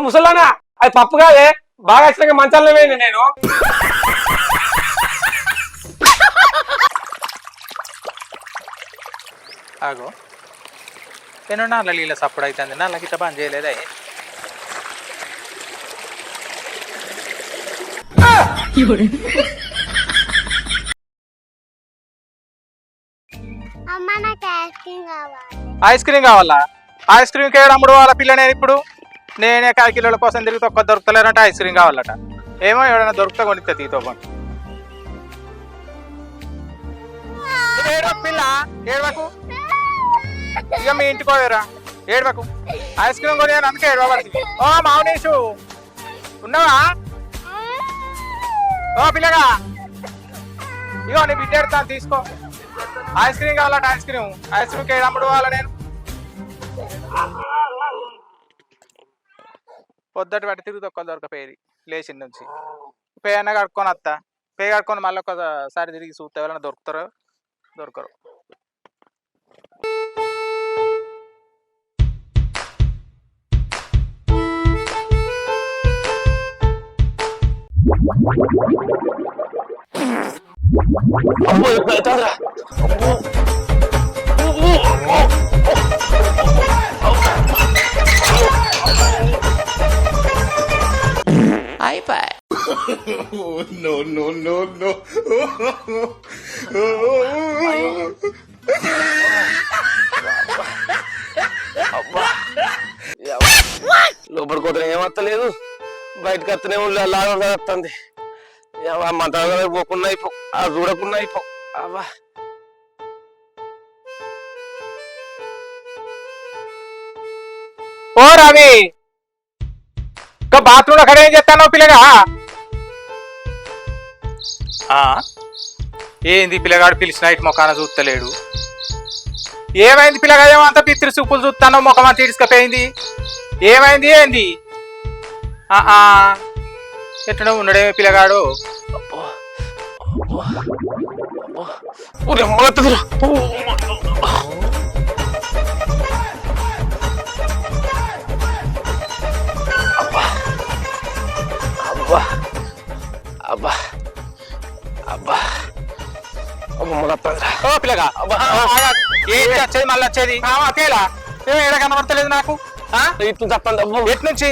ముసలానా అది పప్పు కాదే బాగా వచ్చినాక మంచాలనే పోయింది నేను. ఆగో నేను నాళ్ళ నీళ్ళ సప్పుడు అవుతుంది నాళ్ళకి ఇట్లా పని చేయలేదా ఐస్ క్రీమ్ కావాలా? ఐస్ క్రీమ్ కేడు అమ్ముడు వాళ్ళ పిల్ల నేను ఇప్పుడు నేనే కాకిలోల కోసం తిరిగితే ఒక్క దొరుకుతలేరంటే ఐస్ క్రీమ్ కావాలట. ఏమో ఎవడైనా దొరుకుతా కొనిస్తా తీతో పంట పిల్ల ఏడవకు ఇక మీ ఇంటికి పోయారా ఏడవకు ఐస్ క్రీమ్ కొని అందుకే ఏడవబడుతుంది. ఓ మావునీషు ఉన్నావా? ఓ పిల్లగా ఇగో నీ బిడ్డ ఎడతాను తీసుకో. ఐస్ క్రీమ్ కావాలట ఐస్ క్రీమ్ కేడు అమ్ముడు వాళ్ళ నేను పొద్దుటి పట్టి తిరిగి ఒక్క దొరకపోయేది లేచి నుంచి పే అన్న కడుక్కొని వస్తా. పే కడుక్కొని మళ్ళీ ఒకసారి తిరిగి చూస్తే ఎవరైనా దొరుకుతారో దొరకరు. No, no, no, no. లోపలికి పోతే ఏమత్తలేదు బయటకు వస్తేనే లాగా వస్తుంది. మంత్రాలు పోకుండా అయిపో ఆ చూడకుండా అయిపో అవ్వా. ఓ రవి ఇంకా బాత్రూమ్ అక్కడ ఏం చేస్తాను పిల్లగా? ఏంది పిల్లగాడు పిలిచిన ఇటు మొఖాన చూస్తలేడు. ఏమైంది పిల్లగా? ఏమంతా పిత్రి చూపులు చూస్తానో ముఖం అంతా ఇడుచుకపోయింది. ఏమైంది ఏంది? ఎట్లా ఉన్నాడే పిల్లగాడు? అబ్బా అబ్బా ఓ పిల్లగా ఏంటి వచ్చేది మళ్ళీ వచ్చేది తేలా ఏడ కనబడతలేదు నాకు. ఇట్లు చెప్పండి ఎటు నుంచి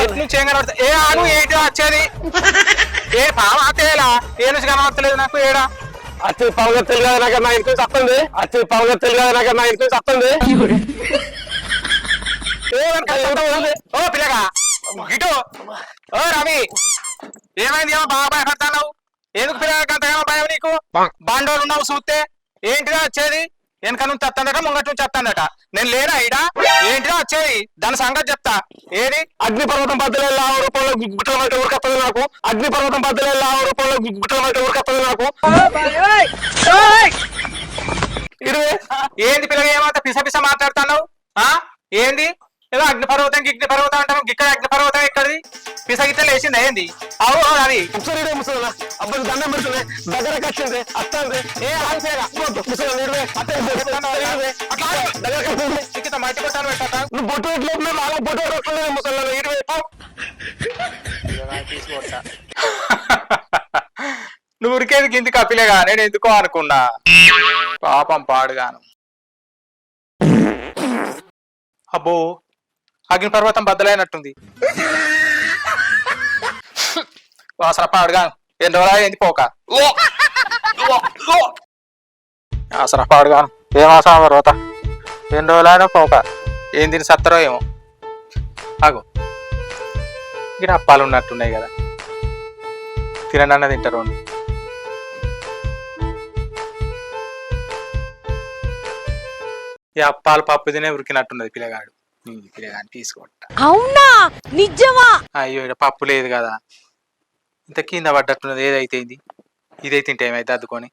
ఎటు నుంచి ఏం కనబడతా? ఏ ఆగు ఏంటి వచ్చేది? ఏ పావా తేలా ఏ నుంచి కనబడతలేదు నాకు ఏడా? అతి పవగా తెలియదు నాకు నా ఇంట్లో చెప్పండి. అతి పవగా తెలియదు నాకు నా ఇంట్లో చెప్పండి. ఓ పిల్లగా ఇటు. ఓ రవి ఏమైంది? ఏమో బాగా భయపడతావు ఎందుకు పిల్లలకి అంతగా భయం నీకు? బాండోలు ఉన్నావు చూస్తే ఏంటిదా వచ్చేది? వెనక నుంచి వస్తాడట ముంగటి నుంచి వస్తాడట. నేను లేనా ఇడా? ఏంటిదా వచ్చేది? దాని సంగతి చెప్తా. ఏది? అగ్నిపర్వతం బద్దలు 50 రూపాయలు గుట్టల బయట ఊరికత్తది నాకు. అగ్నిపర్వతం బద్దలు 50 రూపాయలు గుట్టల బయట ఊరికత్తది నాకు. ఏంది పిల్లగా ఏమంత పిస పిస మాట్లాడుతున్నావు? ఏంది ఏదో అగ్నిపర్వతం అంటాను. ఇక్కడ అగ్నిపర్వతం ఎక్కడిది? పిస గిట్ట లేచింది ఏంది? అవు అది అబ్బాయి దండం పెడుతుంది దగ్గరకు వచ్చింది వస్తుంది. మట్టి కొట్టాను పెట్టా నువ్వు బొట్టు ఎట్లేదు అలా బొట్టు వస్తుంది ముసలి ఇటువైపు. నువ్వు ఉరికేది కింది కపిలేగా నేను ఎందుకో అనుకున్నా. పాపం పాడుగాను. అబ్బో అగ్నిపర్వతం బద్దలైనట్టుంది. వాసన పాడుగాను. ఎన్ని రోజులు ఏంది పోక వాసన పాడుగాను. ఏం వాసన పర్వత ఎన్ని రోజులైనా పోక ఏం తిని సత్తరో ఏమో. ఆగు ఇక్కడ అప్పాలు ఉన్నట్టున్నాయి కదా తినండి అన్నది తింటారు. ఈ అప్పాలు పప్పు తినే ఉరికినట్టున్నది పిల్లగాడు. పిల్లగాని తీసుకుంటా. అవునా నిజమా? అయ్యో ఇక్కడ పప్పు లేదు కదా ఇంత కింద పడ్డట్టున్నది. ఏదైతే ఇదైతే తింటే ఏమైతే అద్దుకొని.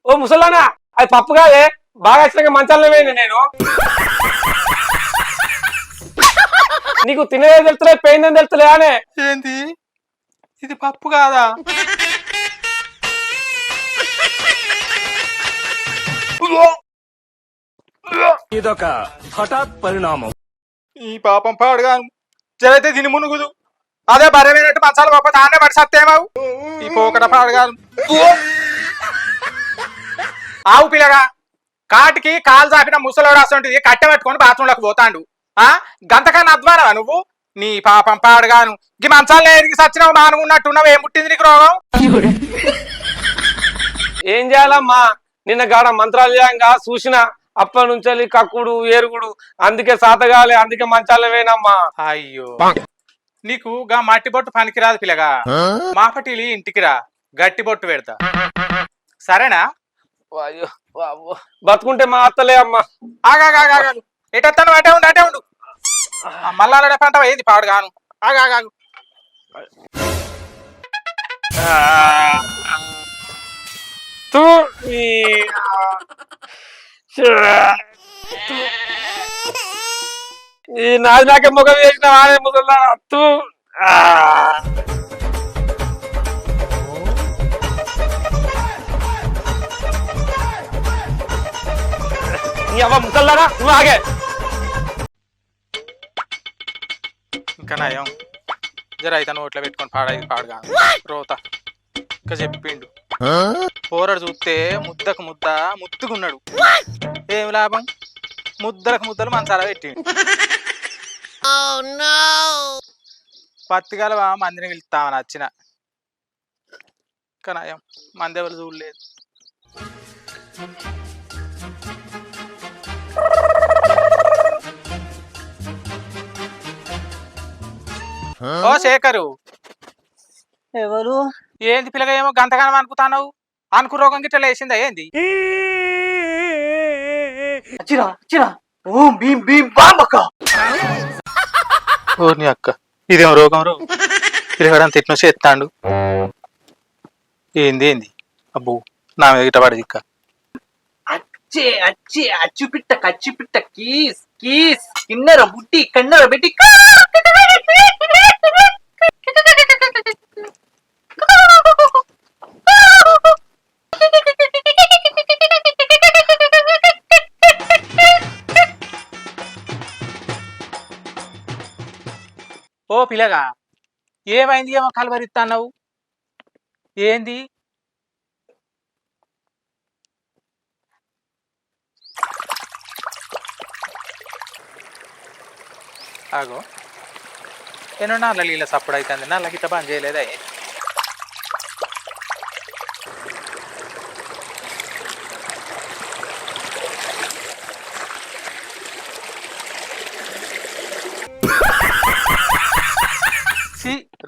ఓ ముసలానా అది పప్పు కాదే బాగా వచ్చినాక మంచాలనే పోయింది నేను. నీకు తినేది తెలుస్తలే పోయిందని తెలుస్తలే అనే. ఏంది ఇది పప్పు కాదా? ఇదొక హఠాత్ పరిణామం. ఈ పాపం పాడుగాను జరైతే దీని మునుగుదు అదే బరమైనట్టు మంచాలు పోతే ఆనే పడి సత్తేమావు ఈ పోకట పాడుగాను ఆవు పిల్లగా కాటికి కాలు చాపిన ముసలోడు అసంటిది కట్టె పట్టుకొని బాత్రూంలోకి పోతాండు గంతకన్నా అద్వారా నువ్వు నీ పాపం పాడుగాను ఈ మంచాలను ఎరిగి సచ్చినావు మానుకున్నట్టున్నావు ఏం పుట్టింది నీకు రోగం ఏం చేయాలమ్మా నిన్న గాడ మంత్రాలు చేయంగా చూసిన అప్పటి నుంచి కక్కుడు ఏరుగుడు అందుకే సాతగాలి అందుకే మంచాల వేనమ్మా. అయ్యో నీకు గా మట్టి బొట్టు పనికిరాదు పిల్లగా మాపటిలి ఇంటికి రా గట్టి బొట్టు పెడతా సరేనా అయ్యో బతుకుంటే మా అత్తలే అమ్మా. ఆగాగాగాగు ఎటెత్తాను అటే ఉండు మళ్ళా పంట ఏది పాడుగాను ఆగాగాగు ఈ నాది నాకే ముఖం వేసిన వాడే ముసల్లా తూ ముసల్లారా నువ్వు ఆగే ఇంకా నయం జర అయితే నోట్లో పెట్టుకొని పాడుగా రోత ఇంకా చెప్పిండు పోరడు చూస్తే ముద్దకు ముద్ద ముత్తుకున్నాడు ఏం లాభం ముద్దలకు ముద్దలు మంచాల పెట్టిండు పత్తిగల మందిని పిలుస్తామని వచ్చిన ఇంకా నయం మంది ఎవరు చూడలేదు ఓ శేఖరు ఎవరు ఏంది పిల్లగా ఏమో గంతగానం అనుకుతావు అనుకు రోగం గిట్ల లేచిందా ఏంది ఓం భీం భీం బాంబక్క ఓ నీ అక్క ఇదేమో రోగం రో పిల్లగాడని తిట్టిన చేస్తాడు ఏంది అబ్బో నా మీద గిట్ట పడి ఇక్క అచ్చు పిట్ట కచ్చి పిట్ట కీస్ కీస్ కిన్నెర బుట్టి కన్నెర పెట్టి ఓ పిల్లగా ఏమైంది ఏమో కలవరిస్తావు ఏంది ఆగో ఏమో నల్ల నీళ్ళ సప్పుడు అవుతుంది నల్ల గిట్ట పని చేయలేదా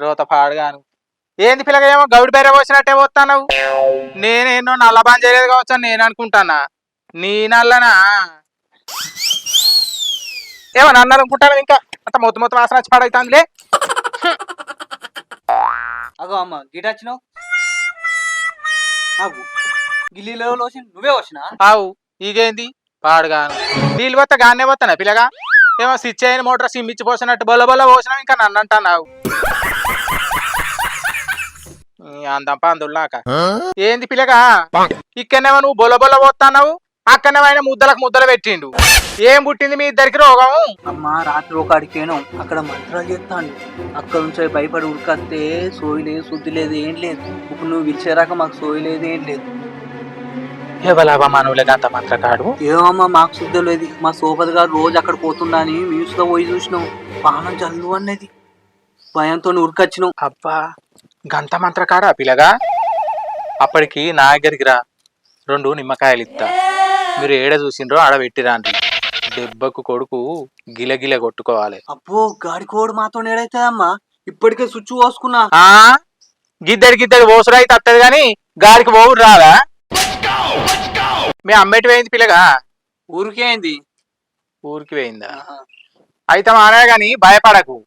రోత పాడుగాను ఏంది పిల్లగా ఏమో గౌడి బేరే పోసినట్టే పోతావు నేనేనో నల్ల పని చేయలేదు కావచ్చు అని నేను అనుకుంటానా నీ నల్లనా ఏమో నన్ను అనుకుంటాను ఇంకా అంత మొత్తం వాసన వచ్చి పాడైతుందిలే అగో అమ్మ గిట వచ్చినావు గిల్లీలో నువ్వే వచ్చినా ఆవు ఈగేంది పాడుగాను నీళ్ళు పోతే గానే పోతానా పిల్లగా ఏమో స్విచ్ అయిన మోటార్ సిమ్మిచ్చి పోసినట్టు బొల్ల బొల్ల పోసినావు ఇంకా నన్ను అంటావు అందంప అందులాక ఏంది పిల్లగా ఇక్కడనేమో నువ్వు బొల్ల బొల్ల పోతున్నావు అక్కడనేమో ఆయన ముద్దలకు ముద్దలు పెట్టిండు ఏం పుట్టింది మీ ఇద్దరికి రోగం అమ్మ రాత్రి ఒక అడికేను అక్కడ మంత్రాలు చేస్తాను అక్కడ నుంచి భయపడి ఉరికొస్తే సోయి లేదు శుద్ధి లేదు ఏం లేదు ఇప్పుడు నువ్వు విడిచేరాక మాకు సోయి లేదు ఏం లేదు ఎవలాబా మనవులే అంత మంత్రకాడు ఏమమ్మా మాకు శుద్ధి లేదు మా సోపతి గారు రోజు అక్కడ పోతుండా అని న్యూస్ లో పోయి చూసినాం పానం జల్లు అన్నది భయంతో ఉరికొచ్చినాం అబ్బా గంత మంత్రకాడా పిల్లగా అప్పటికి నా దగ్గరికి రా 2 నిమ్మకాయలు ఇస్తా మీరు ఏడ చూసిండ్రో ఆడ పెట్టిరాండి దెబ్బకు కొడుకు గిలగిల కొట్టుకోవాలి అబ్బో గాడి కోడు మాతో ఏడైతుందమ్మా ఇప్పటికే స్విచ్ పోసుకున్నా గిద్దడి ఓసుడు అయితే వస్తుంది కానీ గాడికి పోవుడు రాదా మీ అమ్మేటి పోయింది పిల్లగా ఊరికేంది ఊరికి పోయిందా అయితే మానే గాని భయపడకు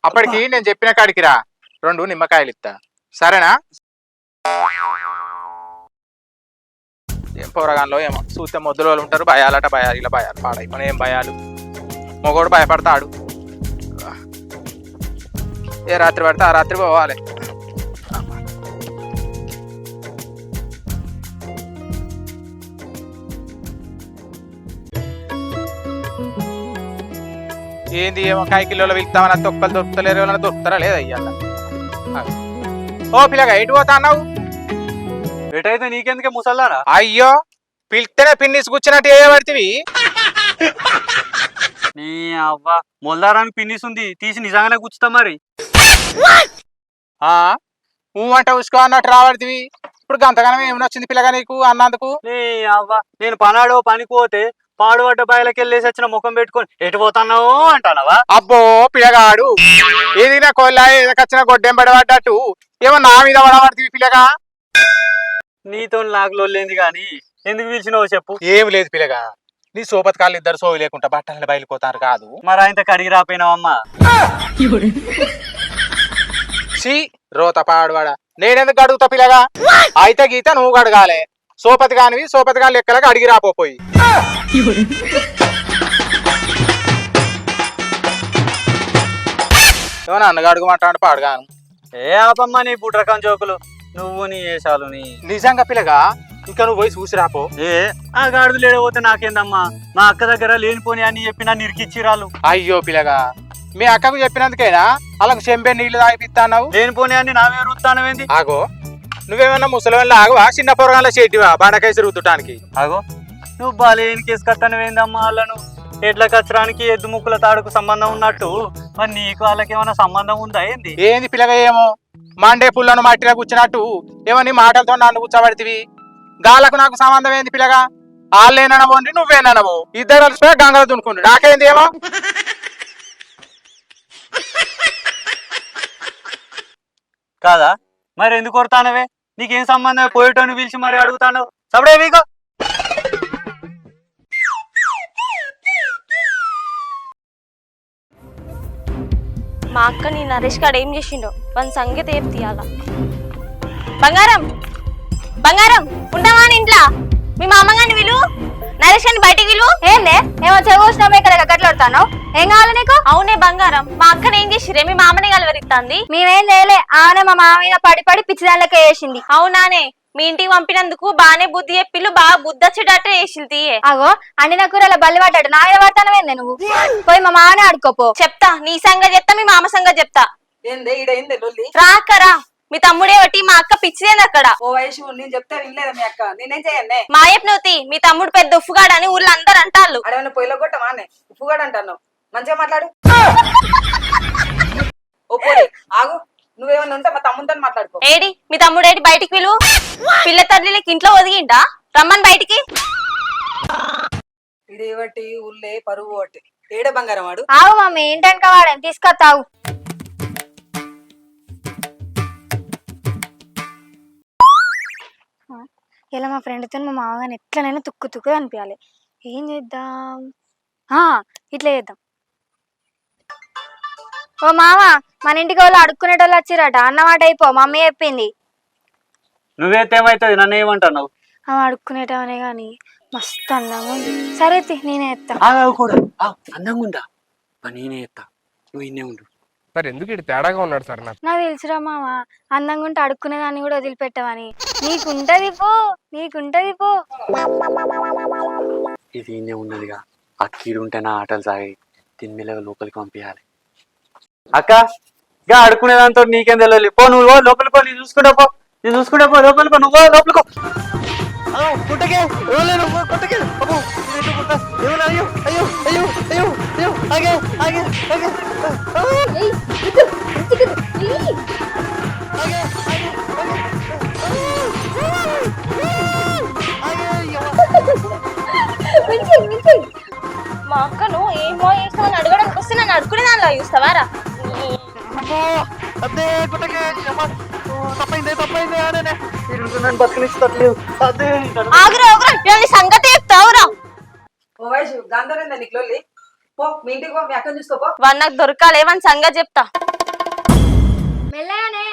అప్పటికి నేను చెప్పిన కాడికి రా 2 నిమ్మకాయలు ఇస్తా సరేనా ఏం పోరగాన్లో ఏమో చూస్తే మొద్దుల వాళ్ళు ఉంటారు భయాలట భయాలు ఇలా భయాలు పాడైపోయిన ఏం భయాలు మొగోడు భయపడతాడు ఏ రాత్రి పడితే ఆ రాత్రి పోవాలి ఏంది ఏమో కాయ కిలోలో వెళ్తామని తొక్కలు దొరుకుతలేరు ఎవరైనా దొరుకుతారా లేదా ఇయ్యాల ఓ పిల్లగా ఎటు పోతా అన్నావు ఎటైతే నీకెందుకే ముసల్లారా? అయ్యో పిలిస్తేనే పిన్నిసి కూర్చున్నట్టు ఏ పడితివి నీ అవ్వ మొల్దారానికి పిన్నిస్తుంది తీసి నిజంగానే కూర్చుతా మరి. అంట ఉసుకో అన్నట్టు రాబడితివి ఇప్పుడు గంతగానం ఏమైనా వచ్చింది పిల్లగా నీకు అన్నందుకు? నీ అవ్వ నేను పనాడో పనికి పోతే పాడుపడ్డ బయలకి వెళ్ళేసి వచ్చిన ముఖం పెట్టుకొని ఎటు పోతున్నావు అంటానవా? అబ్బో పిల్లగాడు ఏదినా కొల్ల ఏదకొచ్చిన గొడ్డెం పడబడ్డట్టు ఏమో నా మీద పడబడుతుంది పిల్లగా. నీతో నాకు లొల్లేంది గాని ఎందుకు పిలిచినావు చెప్పు. ఏం లేదు పిల్లగా నీ సోపతికాళ్ళు ఇద్దరు సోవి లేకుండా బట్టలు బయలుపోతారు కాదు మరి ఆయన కడిగి రాపోయినావమ్మా. రోత పాడువాడ నేనెందుకు అడుగుతా పిల్లగా? అయితే గీత నువ్వు అడగాలి. సోపతి కాని లెక్కలకు అడిగి రాపోయి ఏమన్నా అన్నగా అడుగుమంటాడు పాడుగాను. ఏ ఆపమ్మా నీ పుట్రకం జోకులు నువ్వు నీ వేషాలు నీ. నిజంగా పిల్లగా ఇంకా నువ్వు పోయి చూసి రాపో. ఏ ఆ గాడిద లేడపోతే నాకేందమ్మా, మా అక్క దగ్గర లేనిపోని అని చెప్పి నన్ను ఇరికిచ్చిరాలు. అయ్యో పిల్లగా మీ అక్కకు చెప్పినందుకేనా అలాగ చెంబే నీళ్లు తాగిపిస్తావు? లేనిపోని అని నా మీద రుత్తానవేంది? ఆగో నువ్వేమన్నా ముసలివల్ల ఆగవా చిన్న పొరగాల చేటివా బండకేసి రుద్దటానికి? ఆగో నువ్వు బాలేని కేసు కట్టనవేందమ్మా వాళ్ళను. ఎడ్ల కచ్చరానికి ఎద్దు ముక్కుల తాడుకు సంబంధం ఉన్నట్టు మరి నీకు వాళ్ళకి ఏమైనా సంబంధం ఉందా ఏంది? ఏంది పిల్లగా ఏమో మండే పుల్లను మట్టిలో కూర్చున్నట్టు ఏమని మాటలతో నన్ను కూర్చోబెడితివి. గాలకు నాకు సంబంధం ఏంది పిల్లగా? వాళ్ళేననబోండి నువ్వేననబో ఇద్దరు కలిసిపోయి గంగలు దునుకుంటు నాకేంది ఏమో. కాదా మరి ఎందుకు కొడతానవే? నీకేం సంబంధం? పోయేటోని పిలిచి మరి అడుగుతాను సబడే వీగో. మా అక్క నీ నరేష్ గారు ఏం చేసిండో మన సంగతి ఏం తీయాల. బంగారం బంగారం ఉండవా ఇంట్లో? మీ మామగారిని విలు, నరేష్ గారిని బయటికి విలు. ఏందే ఏమో చెవుసినామే ఇక్కడ గట్లడుతాను. ఏం కావాలి నీకు? అవునే బంగారం మా అక్కని ఏం చేసిరే? మీ మామని కలవరిస్తాంది. మేమేం చేయలే, ఆమె మా మామ మీద పడి పడి పిచ్చిదానిలకే వేసింది. అవునానే మీ ఇంటికి పంపినందుకు బానే బుద్ధి చెప్పిల్లు, బాగా బుద్ధి వచ్చేటట్టు వేసిల్లు తీయే. అగో అండిన కూరలో బల్లి పడ్డాడు నా మీద పడతానవేందే నువ్వు? పోయి మా మామనే ఆడుకోపో. చెప్తా నీ సంగతి చెప్తా, మీ మామ సంగతి చెప్తా. రాకరా మీ తమ్ముడే ఒకటి మా అక్క పిచ్చిదేంది అక్కడ. ఓ వయసు నేను చెప్తే వినలేదా మీ అక్క? నేనేం చేయండి? మాయప్ నవ్వుతి మీ తమ్ముడు పెద్ద ఉప్పుగాడని ఊర్లో అందరు అంటారు. అడేమన్నా పొయ్యిలో కొట్టమా అనే ఉప్పుగాడు అంటాను. మంచిగా మాట్లాడు. ఓ పోయి ఆగు, నువ్వేమన్నా ఉంటే మా తమ్ముతో మాట్లాడుకో. ఏడి మీ తమ్ముడు ఏడి? బయటికి విలు. పిల్ల తల్లికి ఇంట్లో ఒదిగిండా? రమ్మని బయటికి. ఇది ఒకటి ఉల్లే పరువు ఒకటి ఏడే బంగారం వాడు. ఆవు మమ్మీ ఏంటంటే వాడని తీసుకొస్తావు. ఇలా మా ఫ్రెండ్తో మా మామగారిని ఎట్లనైనా తుక్కు తుక్కు అనిపించాలి. ఏం చేద్దాం? ఇట్లా చేద్దాం. ఓ మామ మన ఇంటికి వాళ్ళు అడుక్కునేటోళ్ళు వచ్చిరట, అన్నమాట అయిపో మమ్మీ చెప్పింది. నువ్వైతే ఏమైతుంది నన్ను ఏమంటున్నావు? అడుక్కునేటవనే గాని మస్తు అందంగా ఉంది. సరే నేనే ఎత్తా. కూడా అందంగా ఉందా? నేనే ఎత్తా, నువ్వు ఇన్నే ఉండు. సార్ ఎందుకు ఇటు తేడాగా ఉన్నాడు సార్? నాకు తెలుసురా మామ, అందంగా ఉంటే అడుక్కునేదాన్ని కూడా వదిలిపెట్టవని. నీకుంటది పో, నీకుంటది పో. ఇది ఇన్నే ఉన్నదిగా, అక్కీడు ఉంటే నా ఆటలు సాగి తిన్మెల్లగా లోపలికి పంపించాలి. అక్క ఇక అడుక్కునేదాంతో నీకేం తెలియదు. పో నువ్వు లోపలికి పో, నేను చూసుకుంటా పో, నేను చూసుకుంటా పో. లోపలికో నువ్వు లోపలికో. కుట్టకే కుట్టకే అయ్యో అయ్యో అయ్యో అయ్యో అయ్యో ఆగే ఆగే ఆగే మా అక్కను ఏమో చేస్తావు అని అడగడానికి వస్తే నన్ను అడుకునే దానిలో చూస్తావారా? అదే కుట్టకే తప్పైందే తప్పైందే నన్ను బతికినిస్తట్లేదు. అదే ఆగురా ఆగురా సంగతి చెప్తావురా. ఓ వయసు గాంధర్వ నీకు లొల్లి. పో మీ ఇంటికి పో, మీ అక్కని చూసుకోపో. వాడు నాకు దొరకాలేమని సంగతి చెప్తా. మెల్లగానే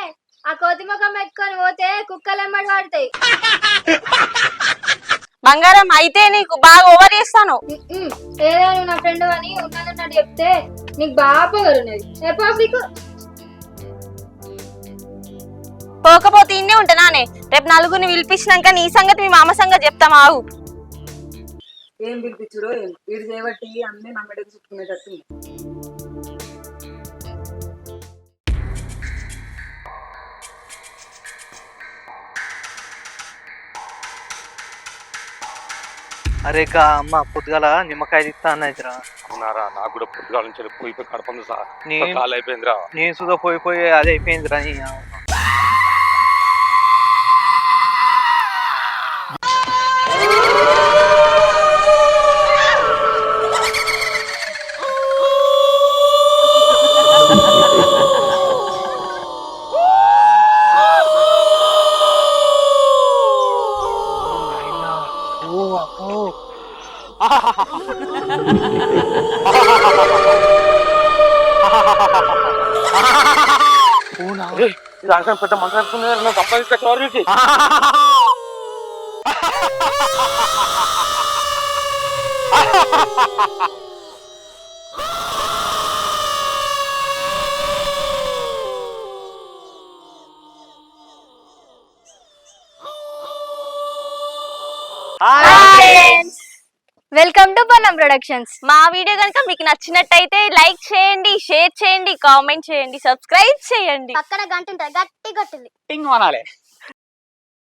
ఆ కోతి ముఖం పెట్టుకొని పోతే కుక్కలు ఎమ్మడి వాడతాయి. బంగారం అయితే నీకు బాగా ఓవర్ చేస్తాను. ఏదో నువ్వు నా ఫ్రెండ్ అని ఉన్నదన్నట్టు చెప్తే నీకు బాగా పొగరున్నది. పోకపోతే ఇన్నే ఉంటానానే. రేపు నలుగురిని పిలిపించినాక నీ సంగతి మీ మామ సంగతి చెప్తాం. ఆగు. ఏం పిలిపించుడో వీడు చేయబట్టి అన్నీ నా మెడకు చుట్టుకునేటట్టు. అరే గా అమ్మ పొద్దుగాల నిమ్మకాయ ఇస్తా అన్నదిరా. అవునారా, నాకు కూడా పొద్దుగాల నుంచి పోయి కడపంది సార్, నేను కాలు అయిపోయిందిరా. నేను సుధా పోయి అది అయిపోయిందిరా. ఇది అర్థం పెద్ద మంత్రం సంపాదించిన చోరీ. Welcome to Ponnam productions. మా వీడియో కనుక మీకు నచ్చినట్టయితే లైక్ చేయండి, షేర్ చేయండి, కామెంట్ చేయండి, సబ్స్క్రైబ్ చేయండి. పక్కన గంట ఉంటుంది గట్టి కొట్టింది టింగ్ అనాలి.